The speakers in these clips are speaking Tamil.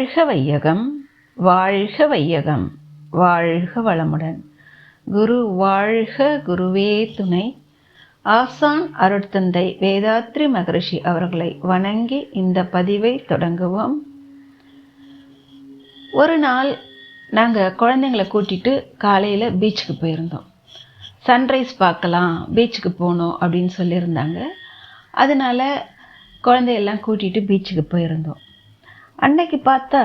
வாழ்க வையகம், வாழ்க வையகம், வாழ்க வளமுடன். குரு வாழ்க, குருவே துணை. ஆசான் அருட்தந்தை வேதாத்ரி மகரிஷி அவர்களை வணங்கி இந்த பதிவை தொடங்குவோம். ஒரு நாள் நாங்கள் குழந்தைங்களை கூட்டிகிட்டு காலையில் பீச்சுக்கு போயிருந்தோம். சன்ரைஸ் பார்க்கலாம், பீச்சுக்கு போகணும் அப்படின்னு சொல்லியிருந்தாங்க. அதனால் குழந்தையெல்லாம் கூட்டிகிட்டு பீச்சுக்கு போயிருந்தோம். அன்னைக்கு பார்த்தா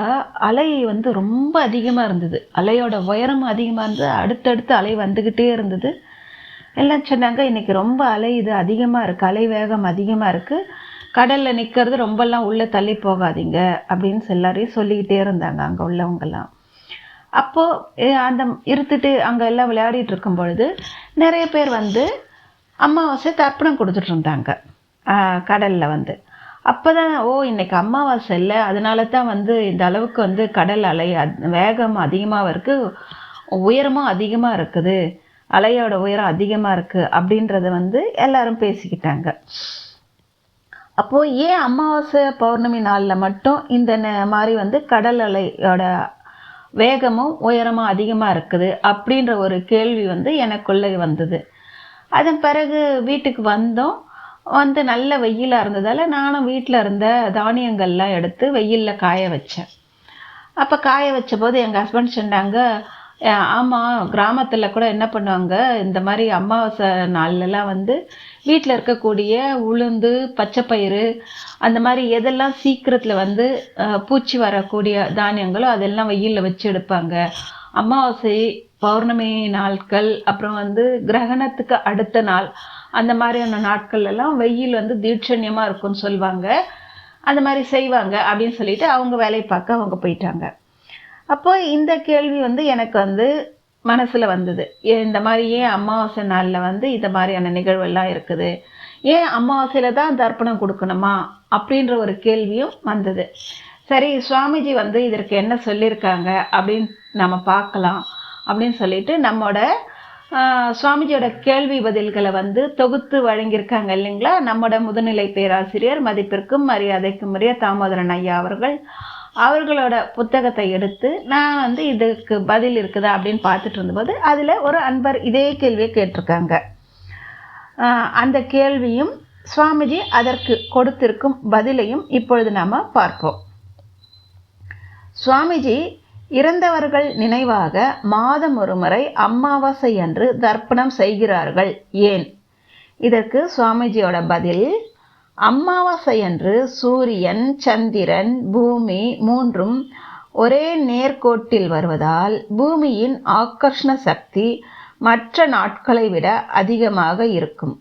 அலை ரொம்ப அதிகமாக இருந்தது. அலையோட உயரம் அதிகமாக இருந்தது. அடுத்தடுத்து அலை வந்துக்கிட்டே இருந்தது. எல்லாம் சொன்னாங்க, இன்றைக்கி ரொம்ப அலை இது அதிகமாக இருக்குது, அலை வேகம் அதிகமாக இருக்குது, கடலில் நிற்கிறது ரொம்பலாம் உள்ளே தள்ளி போகாதீங்க அப்படின்னு எல்லாரையும் சொல்லிக்கிட்டே இருந்தாங்க அங்கே உள்ளவங்கெல்லாம். அப்போது அந்த இருத்துட்டு அங்கே எல்லாம் விளையாடிட்டு இருக்கும் பொழுது நிறைய பேர் அமாவாசை தர்ப்பணம் கொடுத்துட்டு இருந்தாங்க கடலில். அப்போ தான் இன்றைக்கி அமாவாசை இல்லை, அதனால தான் இந்த அளவுக்கு கடல் அலை வேகம் அதிகமாக இருக்குது, உயரமும் அதிகமாக இருக்குது, அலையோட உயரம் அதிகமாக இருக்குது அப்படின்றத எல்லாரும் பேசிக்கிட்டாங்க. அப்போது ஏன் அமாவாசை பௌர்ணமி நாளில் மட்டும் இந்த மாதிரி கடல் அலையோட வேகமும் உயரமும் அதிகமாக இருக்குது அப்படின்ற ஒரு கேள்வி எனக்குள்ளே வந்தது. அதன் பிறகு வீட்டுக்கு வந்தோம். நல்ல வெயிலாக இருந்ததால் நானும் வீட்டில் இருந்த தானியங்கள்லாம் எடுத்து வெயிலில் காய வச்சேன். அப்போ காய வச்ச போது எங்கள் ஹஸ்பண்ட் சொன்னாங்க, ஆமாம், கிராமத்தில் கூட என்ன பண்ணுவாங்க, இந்த மாதிரி அமாவாசை நாள்லலாம் வீட்டில் இருக்கக்கூடிய உளுந்து, பச்சைப்பயிறு, அந்த மாதிரி எதெல்லாம் சீக்கிரத்தில் பூச்சி வரக்கூடிய தானியங்களோ அதெல்லாம் வெயிலில் வச்சு எடுப்பாங்க. அமாவாசை பௌர்ணமி நாட்கள் அப்புறம் கிரகணத்துக்கு அடுத்த நாள் அந்த மாதிரியான நாட்கள்லாம் வெயில் தீட்சண்யமாக இருக்கும்னு சொல்லுவாங்க. அந்த மாதிரி செய்வாங்க அப்படின்னு சொல்லிட்டு அவங்க வேலையை பார்க்க அவங்க போயிட்டாங்க. அப்போ இந்த கேள்வி எனக்கு மனசில் வந்தது. இந்த மாதிரி ஏன் அமாவாசை நாளில் இந்த மாதிரியான நிகழ்வெல்லாம் இருக்குது, ஏன் அமாவாசையில் தான் தர்ப்பணம் கொடுக்கணுமா அப்படின்ற ஒரு கேள்வியும் வந்தது. சரி, சுவாமிஜி இதற்கு என்ன சொல்லியிருக்காங்க அப்படின்னு நம்ம பார்க்கலாம் அப்படின்னு சொல்லிட்டு நம்மோட சுவாமிஜியோட கேள்வி பதில்களை தொகுத்து வழங்கியிருக்காங்க இல்லைங்களா, நம்மோட முதுநிலை பேராசிரியர் மதிப்பிற்கும் மரியாதைக்கும் உரிய தாமோதரன் ஐயா அவர்களோட புத்தகத்தை எடுத்து நான் இதுக்கு பதில் இருக்குதா அப்படின்னு பார்த்துட்டு இருந்தபோது அதில் ஒரு அன்பர் இதே கேள்வியை கேட்டிருக்காங்க. அந்த கேள்வியும் சுவாமிஜி அதற்கு கொடுத்திருக்கும் பதிலையும் இப்பொழுது நாம் பார்ப்போம். சுவாமிஜி இறந்தவர்கள் நினைவாக மாதம் ஒரு முறை அமாவாசை அன்று தர்ப்பணம் செய்கிறார்கள், ஏன்? இதற்கு சுவாமிஜியோட பதில், அமாவாசை அன்று சூரியன், சந்திரன், பூமி மூன்றும் ஒரே நேர்கோட்டில் வருவதால் பூமியின் ஆக்கர்ஷண சக்தி மற்ற நாட்களை விட அதிகமாக இருக்கும்.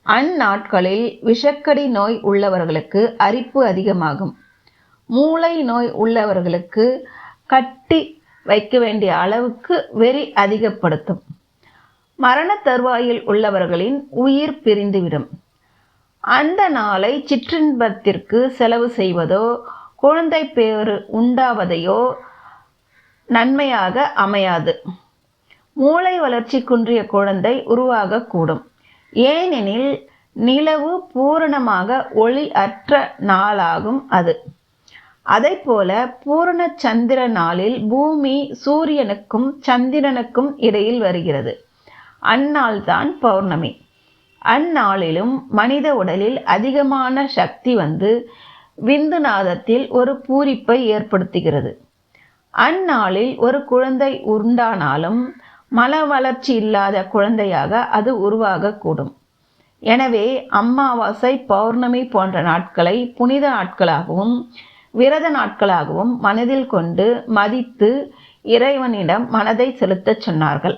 அந்நாட்களில் விஷக்கடி நோய் உள்ளவர்களுக்கு அரிப்பு அதிகமாகும். மூளை நோய் உள்ளவர்களுக்கு கட்டி வைக்க வேண்டிய அளவுக்கு வெறி அதிகப்படுத்தும். மரண தருவாயில் உள்ளவர்களின் உயிர் பிரிந்துவிடும். அந்த நாளை சிற்றின்பத்திற்கு செலவு செய்வதோ குழந்தை பேறு உண்டாவதையோ நன்மையாக அமையாது. மூளை வளர்ச்சி குன்றிய குழந்தை உருவாகக்கூடும். ஏனெனில் நிலவு பூரணமாக ஒளி அற்ற நாளாகும் அது. அதை போல பூரண சந்திர நாளில் பூமி சூரியனுக்கும் சந்திரனுக்கும் இடையில் வருகிறது. அந்நாள்தான் பௌர்ணமி. அந்நாளிலும் மனித உடலில் அதிகமான சக்தி விந்துநாதத்தில் ஒரு பூரிப்பை ஏற்படுத்துகிறது. அந்நாளில் ஒரு குழந்தை உண்டானாலும் மல வளர்ச்சி இல்லாத குழந்தையாக அது உருவாகக்கூடும். எனவே அமாவாசை, பௌர்ணமி போன்ற நாட்களை புனித நாட்களாகவும் விரத நாட்களாகவும் மனதில் கொண்டு மதித்து இறைவனிடம் மனதை செலுத்தச் சொன்னார்கள்.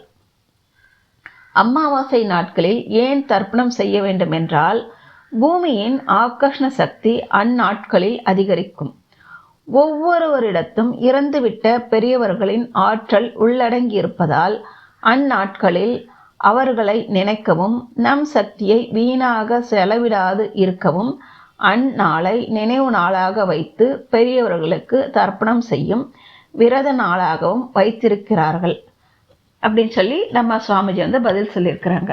அமாவாசை நாட்களில் ஏன் தர்ப்பணம் செய்ய வேண்டும் என்றால், பூமியின் ஆக்கர்ஷண சக்தி அந்நாட்களில் அதிகரிக்கும். ஒவ்வொருவரிடத்தும் இறந்துவிட்ட பெரியவர்களின் ஆற்றல் உள்ளடங்கியிருப்பதால் அந்நாட்களில் அவர்களை நினைக்கவும் நம் சக்தியை வீணாக செலவிடாது இருக்கவும் அந்நாளை நினைவு நாளாக வைத்து பெரியவர்களுக்கு தர்ப்பணம் செய்யும் விரத நாளாகவும் வைத்திருக்கிறார்கள் அப்படின்னு சொல்லி நம்ம சுவாமிஜி பதில் சொல்லியிருக்கிறாங்க.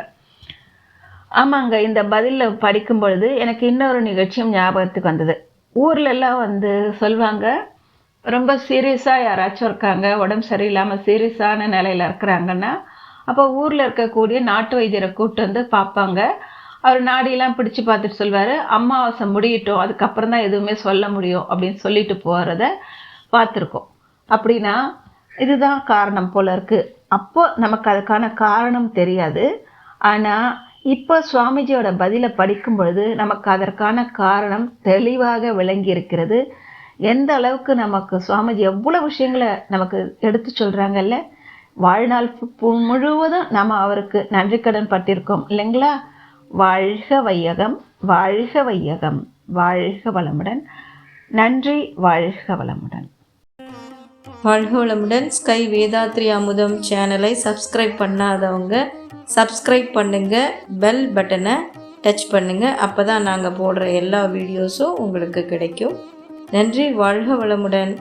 ஆமாங்க, இந்த பதிலில் படிக்கும் பொழுது எனக்கு இன்னொரு நிகழ்ச்சியும் ஞாபகத்துக்கு வந்தது. ஊர்லெல்லாம் சொல்லுவாங்க, ரொம்ப சீரியஸாக யாராச்சும் இருக்காங்க, உடம்பு சரியில்லாமல் சீரியஸான நிலையில் இருக்கிறாங்கன்னா, அப்போ ஊரில் இருக்கக்கூடிய நாட்டு வைத்தியரை கூப்பிட்டு வந்து பார்ப்பாங்க. அவர் நாடியெல்லாம் பிடிச்சு பார்த்துட்டு சொல்வார், அமாவாசை முடியட்டும், அதுக்கப்புறம் தான் எதுவுமே சொல்ல முடியும் அப்படின்னு சொல்லிட்டு போகிறத பார்த்துருக்கோம். அப்படின்னா இதுதான் காரணம் போல இருக்குது. அப்போ நமக்கு அதுக்கான காரணம் தெரியாது. ஆனால் இப்போ சுவாமிஜியோட பதிலை படிக்கும் பொழுது நமக்கு அதற்கான காரணம் தெளிவாக விளங்கி இருக்கிறது. எந்த அளவுக்கு நமக்கு சுவாமிஜி எவ்வளோ விஷயங்களை நமக்கு எடுத்து சொல்கிறாங்கல்ல. வாழ்நாள் முழுவதும் நம்ம அவருக்கு நன்றி கடன் பட்டிருக்கோம் இல்லைங்களா. வாழ்க வையகம், வாழ்க வையகம், வாழ்க வளமுடன். நன்றி. வாழ்க வளமுடன். வாழ்க வளமுடன். ஸ்கை வேதாத்ரி அமுதம் சேனலை சப்ஸ்கிரைப் பண்ணாதவங்க சப்ஸ்கிரைப் பண்ணுங்கள், பெல் பட்டனை டச் பண்ணுங்கள். அப்போ தான் நாங்கள் போடுற எல்லா வீடியோஸும் உங்களுக்கு கிடைக்கும். நன்றி. வாழ்க வளமுடன்.